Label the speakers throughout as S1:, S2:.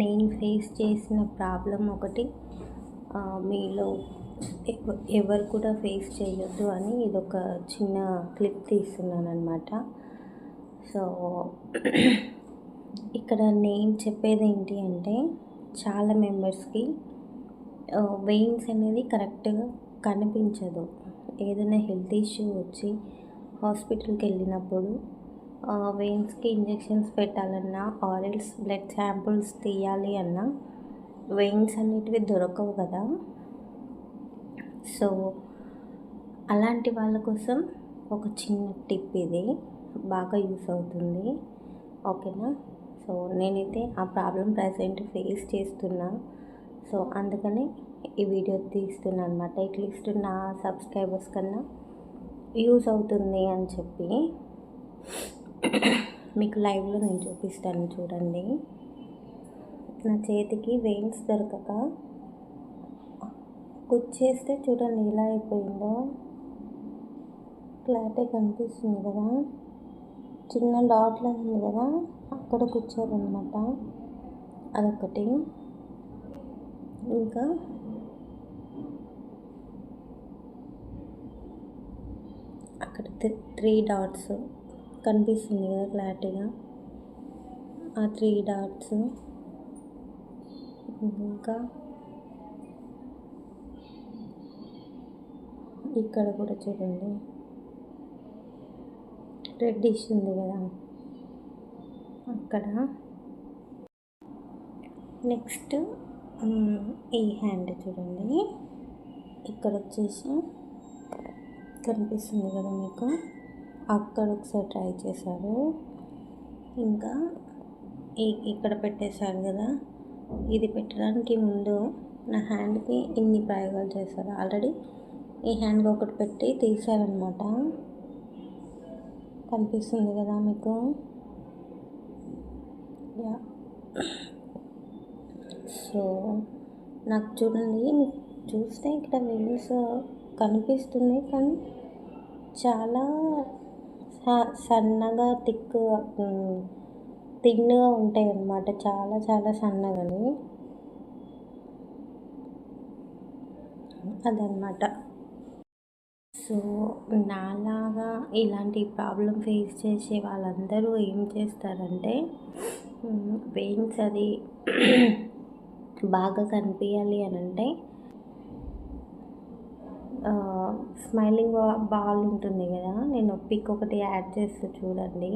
S1: నేను ఫేస్ చేసిన ప్రాబ్లం ఒకటి మీలో ఎవరు కూడా ఫేస్ చేయొద్దు అని ఇదొక చిన్న క్లిప్ తీస్తున్నాను అనమాట. సో ఇక్కడ నేను చెప్పేది ఏంటి అంటే, చాలా మెంబర్స్కి వెయిన్స్ అనేది కరెక్ట్గా కనిపించదు. ఏదైనా హెల్త్ ఇష్యూ వచ్చి హాస్పిటల్కి వెళ్ళినప్పుడు వెయిన్స్కి ఇంజెక్షన్స్ పెట్టాలన్నా ఆరెల్స్ బ్లడ్ శాంపుల్స్ తీయాలి అన్నా వెయిన్స్ అనేటివి దొరకవు కదా. సో అలాంటి వాళ్ళ కోసం ఒక చిన్న టిప్ ఇది బాగా యూస్ అవుతుంది. ఓకేనా? సో నేనైతే ఆ ప్రాబ్లం ప్రజెంట్ ఫేస్ చేస్తున్నా. సో అందుకని ఈ వీడియో తీస్తున్నా అనమాట. అట్లీస్ట్ నా సబ్స్క్రైబర్స్ కన్నా యూజ్ అవుతుంది అని చెప్పి మీకు లైవ్లో నేను చూపిస్తాను చూడండి. నా చేతికి వెయిన్స్ దొరకక కుచ్చేస్తే చూడండి ఎలా అయిపోయిందో. క్లారిటీ కనిపిస్తుంది కదా, చిన్న డాట్లో ఉంది కదా, అక్కడ కుచ్చారనమాట. అదొకటి. ఇంకా అక్కడ 3 డాట్స్ కనిపిస్తుంది కదా క్లారిటీగా, ఆ 3 డాట్స్. ఇంకా ఇక్కడ కూడా చూడండి రెడ్ ఇష్యూ ఉంది కదా అక్కడ. నెక్స్ట్ ఈ హ్యాండ్ చూడండి, ఇక్కడ వచ్చేసి కనిపిస్తుంది కదా మీకు, అక్కడ ఒకసారి ట్రై చేశారు. ఇంకా ఇక్కడ పెట్టేశారు కదా, ఇది పెట్టడానికి ముందు నా హ్యాండ్కి ఇన్ని ప్రయోగాలు చేశారు. ఆల్రెడీ ఈ హ్యాండ్కి ఒకటి పెట్టి తీశారనమాట. కనిపిస్తుంది కదా మీకు. యా. సో నాకు చూడండి, మీకు చూస్తే ఇక్కడ వెయిన్స్ కనిపిస్తుంది కానీ చాలా సన్నగా థిన్గా ఉంటాయి అన్నమాట. చాలా చాలా సన్నగాని అదనమాట. సో నాలాగా ఇలాంటి ప్రాబ్లం ఫేస్ చేసే వాళ్ళందరూ ఏం చేస్తారంటే, వెయిన్స్ అది బాగా కనిపించాలి అని అంటే స్మైలింగ్ బాల్ ఉంటుంది కదా, నేను పిక్ ఒకటి యాడ్ చేస్తూ చూడండి.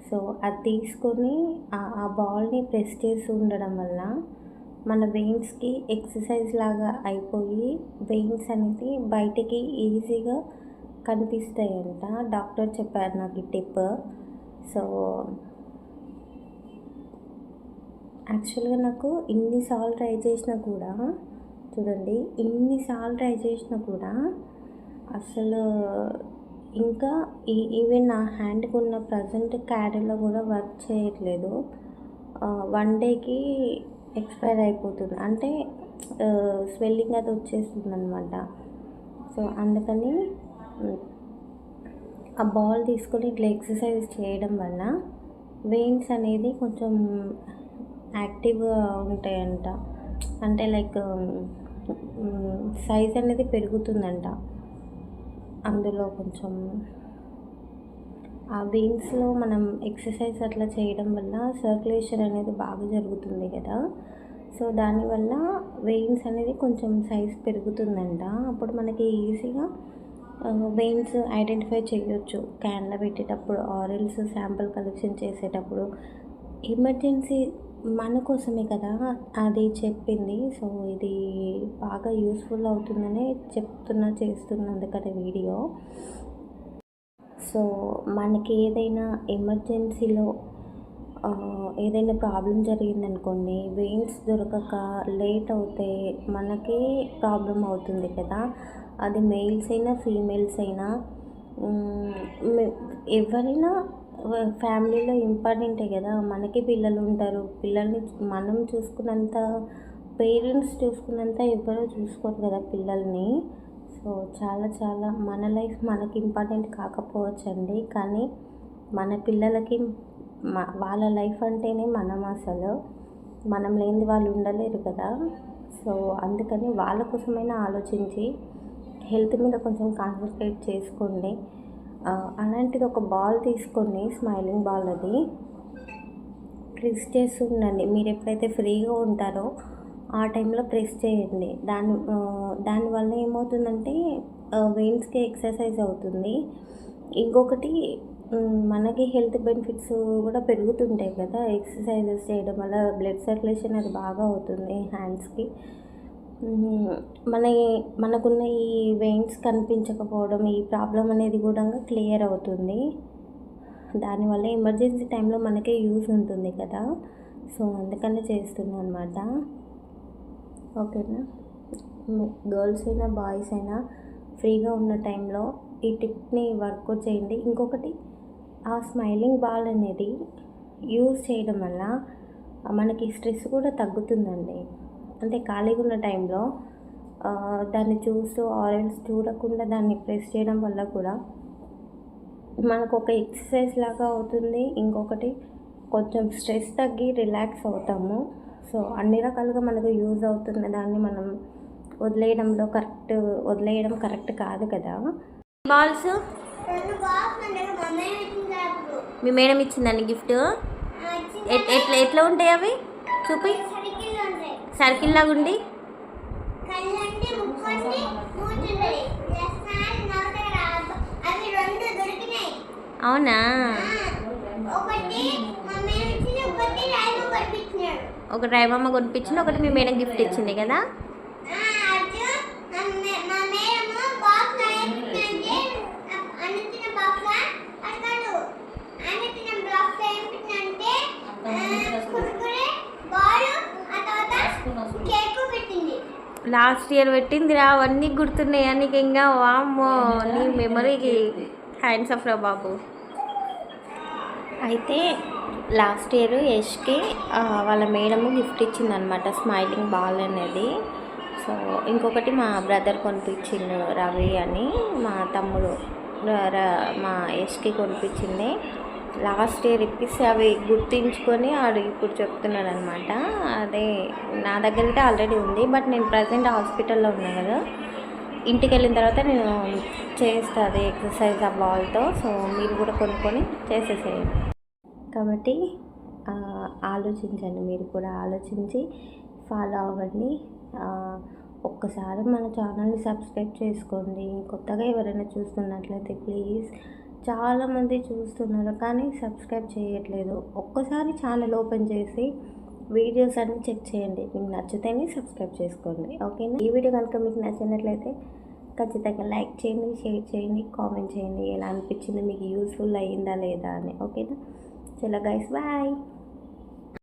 S1: సో అది తీసుకొని ఆ బాల్ని ప్రెస్ చేసి ఉండడం వల్ల మన వెయిన్స్కి ఎక్సర్సైజ్ లాగా అయిపోయి వెయిన్స్ అనేది బయటికి ఈజీగా కనిపిస్తాయంట. డాక్టర్ చెప్పారు నాకు ఈ టిప్. సో యాక్చువల్గా నాకు ఇన్నిసార్లు ట్రై చేసినా కూడా చూడండి, ఇన్నిసార్లు ట్రై చేసినా కూడా అసలు ఇంకా ఈవెన్ నా హ్యాండ్కి ఉన్న ప్రజెంట్ క్యారీలో కూడా వర్క్ చేయట్లేదు. 1 డేకి ఎక్స్పైర్ అయిపోతుంది, అంటే స్వెల్లింగ్ అది వచ్చేస్తుంది అనమాట. సో అందుకని ఆ బాల్ తీసుకొని ఇట్లా ఎక్సర్సైజ్ చేయడం వల్ల వెయిన్స్ అనేది కొంచెం యాక్టివ్గా ఉంటాయంట. అంటే లైక్ సైజ్ అనేది పెరుగుతుందంట. అందులో కొంచెం ఆ వెయిన్స్లో మనం ఎక్సర్సైజ్ అట్లా చేయడం వల్ల సర్క్యులేషన్ అనేది బాగా జరుగుతుంది కదా. సో దానివల్ల వెయిన్స్ అనేది కొంచెం సైజ్ పెరుగుతుందంట. అప్పుడు మనకి ఈజీగా వెయిన్స్ ఐడెంటిఫై చేయొచ్చు. క్యాన్లో పెట్టేటప్పుడు, ఆరెల్స్ శాంపుల్ కలెక్షన్ చేసేటప్పుడు. ఎమర్జెన్సీ మన కోసమే కదా అది చెప్పింది. సో ఇది బాగా యూస్ఫుల్ అవుతుందని చేస్తున్నా అందుకని వీడియో. సో మనకి ఏదైనా ఎమర్జెన్సీలో ఏదైనా ప్రాబ్లం జరిగిందనుకోండి, వెయిన్స్ దొరకక లేట్ అవుతే మనకే ప్రాబ్లం అవుతుంది కదా. అది మేల్స్ అయినా ఫీమేల్స్ అయినా ఎవరైనా ఫ్యామిలీలో ఇంపార్టెంటే కదా. మనకి పిల్లలు ఉంటారు, పిల్లల్ని మనం చూసుకున్నంత పేరెంట్స్ చూసుకున్నంత ఎవరో చూసుకోరు కదా పిల్లల్ని. సో చాలా చాలా మన లైఫ్ మనకి ఇంపార్టెంట్ కాకపోవచ్చండి, కానీ మన పిల్లలకి వాళ్ళ లైఫ్ అంటేనే మనం అసలు. మనం లేనిది వాళ్ళు ఉండలేరు కదా. సో అందుకని వాళ్ళ కోసమైనా ఆలోచించి హెల్త్ మీద కొంచెం కాన్సన్ట్రేట్ చేసుకోండి. అలాంటిది ఒక బాల్ తీసుకొని స్మైలింగ్ బాల్ అది ప్రెస్ చేస్తూ ఉండండి. మీరు ఎప్పుడైతే ఫ్రీగా ఉంటారో ఆ టైంలో ప్రెస్ చేయండి. దానివల్ల ఏమవుతుందంటే వెయిన్స్కి ఎక్సర్సైజ్ అవుతుంది. ఇంకొకటి మనకి హెల్త్ బెనిఫిట్స్ కూడా పెరుగుతుంటాయి కదా ఎక్సర్సైజెస్ చేయడం వల్ల. బ్లడ్ సర్క్యులేషన్ అది బాగా అవుతుంది హ్యాండ్స్కి. మనకున్న ఈ వెయిన్స్ కనిపించకపోవడం, ఈ ప్రాబ్లం అనేది కూడా క్లియర్ అవుతుంది. దానివల్ల ఎమర్జెన్సీ టైంలో మనకే యూజ్ ఉంటుంది కదా. సో అందుకనే చేస్తున్నాను అనమాట. ఓకేనా, గర్ల్స్ అయినా బాయ్స్ అయినా ఫ్రీగా ఉన్న టైంలో ఈ టిప్ని వర్కౌట్ చేయండి. ఇంకొకటి, ఆ స్మైలింగ్ బాల్ అనేది యూజ్ చేయడం వల్ల మనకి స్ట్రెస్ కూడా తగ్గుతుందండి. అంటే ఖాళీగా ఉన్న టైంలో దాన్ని చూస్తూ ఆరెంజ్ చూడకుండా దాన్ని ప్రెస్ చేయడం వల్ల కూడా మనకు ఒక ఎక్సర్సైజ్ లాగా అవుతుంది. ఇంకొకటి కొంచెం స్ట్రెస్ తగ్గి రిలాక్స్ అవుతాము. సో అన్ని రకాలుగా మనకు యూజ్ అవుతున్న దాన్ని మనం వదిలేయడం కరెక్ట్ కాదు కదా. బాల్స్ మీ మేడం ఇచ్చిందండి గిఫ్ట్. ఎట్లా ఉంటాయి అవి చూపి. సర్కిల్ లాగా ఉండి అవునా. ఒకటి రైమమ్మ కొనిపించింది, ఒకటి మీ మేడం గిఫ్ట్ ఇచ్చింది కదా. లాస్ట్ ఇయర్ పెట్టిందిరా, అవన్నీ గుర్తున్నాయా నీకు? ఇంకా వామ్మో, నీ మెమరీకి హ్యాండ్స్ ఆఫ్ రా బాబు. అయితే లాస్ట్ ఇయర్ యష్కి వాళ్ళ మేడము గిఫ్ట్ ఇచ్చిందనమాట స్మైలింగ్ బాల్ అనేది. సో ఇంకొకటి మా బ్రదర్ కొనిపించిండు, రవి అని మా తమ్ముడు మా యష్కి కొనిపించింది. లాస్ట్ ఇయర్ ఇప్పిస్తే అవి గుర్తించుకొని ఆడు ఇప్పుడు చెప్తున్నాడు అనమాట. అదే నా దగ్గర అయితే ఆల్రెడీ ఉంది, బట్ నేను ప్రజెంట్ హాస్పిటల్లో ఉన్నా కదా. ఇంటికి వెళ్ళిన తర్వాత నేను చేస్తాను ఎక్సర్సైజ్ ఆ బాల్తో. సో మీరు కూడా కొనుక్కొని చేసేసేయండి. కాబట్టి ఆలోచించండి, మీరు కూడా ఆలోచించి ఫాలో అవ్వండి. ఒక్కసారి మన ఛానల్ని సబ్స్క్రైబ్ చేసుకోండి. కొత్తగా ఎవరైనా చూస్తున్నట్లయితే ప్లీజ్. చాలామంది చూస్తున్నారు కానీ సబ్స్క్రైబ్ చేయట్లేదు. ఒక్కసారి ఛానల్ ఓపెన్ చేసి వీడియోస్ అన్నీ చెక్ చేయండి. మీకు నచ్చితేనే సబ్స్క్రైబ్ చేసుకోండి. ఓకేనా. ఈ వీడియో కనుక మీకు నచ్చినట్లయితే ఖచ్చితంగా లైక్ చేయండి, షేర్ చేయండి, కామెంట్ చేయండి. ఎలా అనిపించింది, మీకు యూస్ఫుల్ అయ్యిందా లేదా అని. ఓకేనా. చలో గైస్, బాయ్.